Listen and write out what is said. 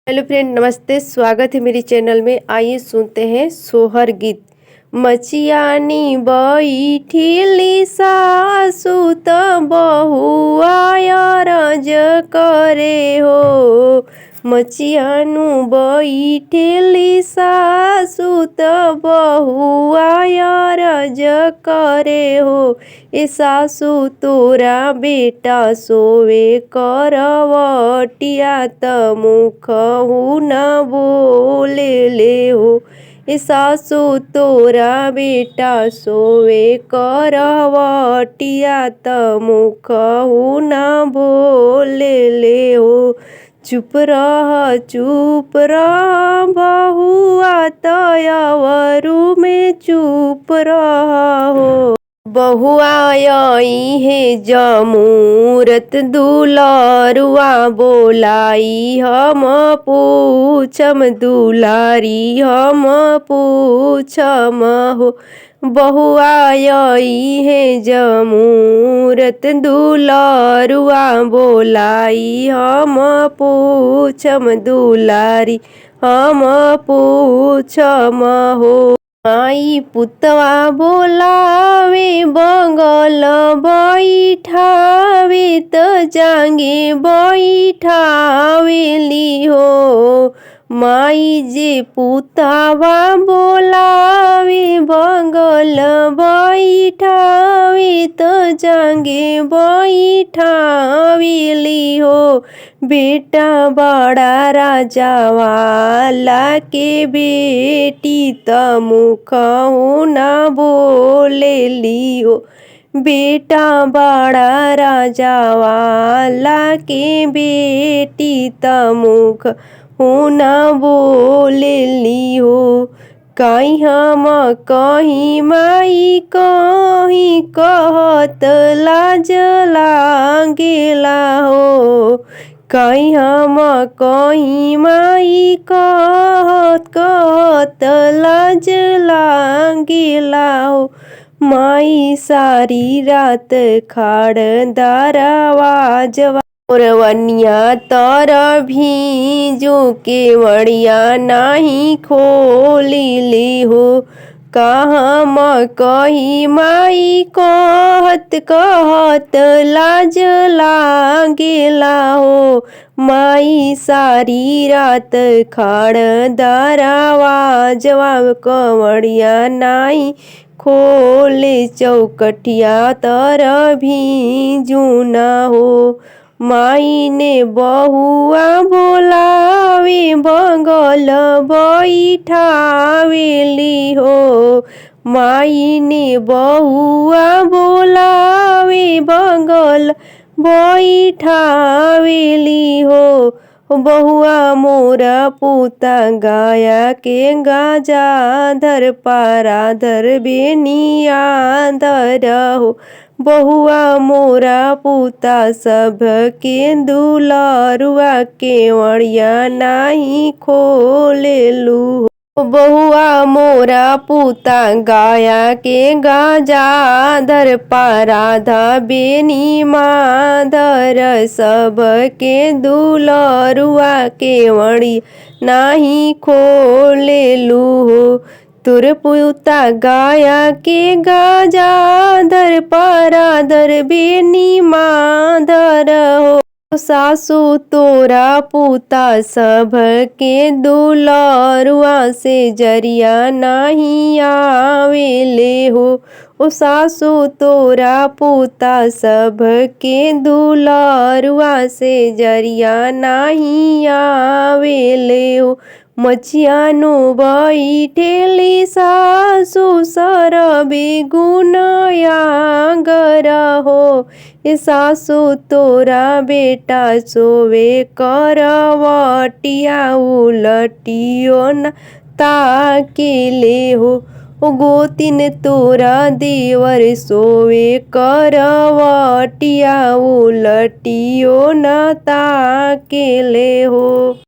Hello friend, नमस्ते। स्वागत है मेरी चैनल में। आइए सुनते हैं सोहर गीत। मचियानी बैठिली सासु त बहुआ रज करे हो। मचियानु बैठिली सासु त बहुआ रज करे हो। ए सासु तोरा बेटा सोवे करवटिया त मुखहु न बोले ले हो। ए सासु तोरा बेटा सोवे करवटिया त मुखहु न बोले ले हो। चुप रह बहुआ तयवरु में चुप रह हो। बहुआ आई है जमूरत दुलारुआ बोलाई हम पूछम दुलारी हम पूछम हो। बहुआ आई है जमूरत दुलारुआ बोलाई हम पूछम दुलारी हम पूछम हो। माई पुतवा बोलावे बगल बैठावे त जांगे बैठावेली हो। माई जे पुतवा बोलावे बगल बैठावे त जांगे बैठावेली हो। बेटा बड़ा राजा वाला के बेटी त मुखहु न बोलेली हो। बेटा बड़ा राजा वाला के बेटी त मुखहु न बोलेली हो। कहीं हम कहीं माई कहीं कहत लाज लागेला हो। कहीं हम कहीं माई कहत लाज लागेला हो। माई सारी रात खाड़ दरवाजवा ओरवनिया तर भीजो के वड़िया नाही खोलिली हो। कहाँ कही माई कहत लाज लागेला हो। माई सारी रात खाड़ दरवाजवा कवड़िया नाही खोले चौकटिया तर भीजू न हो। माई ने बहुआ बोलावे बगल बैठावेली हो। माई ने बहुआ बोलावे बगल बैठावेली हो। बहुआ मोरा पूता गाया के गाजा धर पारा धर बेनिया धर हो। बहुआ मोरा पूता सब के दुलारुआ के वड़िया नाही खोलेलू हो। बहुआ मोरा पूता गाया के गाजा धर पाराधा बेनी माधर सब के दुलारुआ के वड़ी नाही खोलेलू हो। तुर पुता गाया के गाजा धर पाराधर बेनी माधर हो। सासु तोरा पूता सब के दुलारुआ से जरिया नहीं आवेले हो। ओ सासु तोरा पूता सब के दुलारुआ से जरिया नहीं आवेले हो। मचियानु बैठेली सासु सरबे गुनयागर हो। ए सासु तोरा बेटा सोवे करवटिया उलटियो न ताकेले हो। ओ गोतिन तोरा देवर सोवे करवटिया उलटियो न ताकेले हो।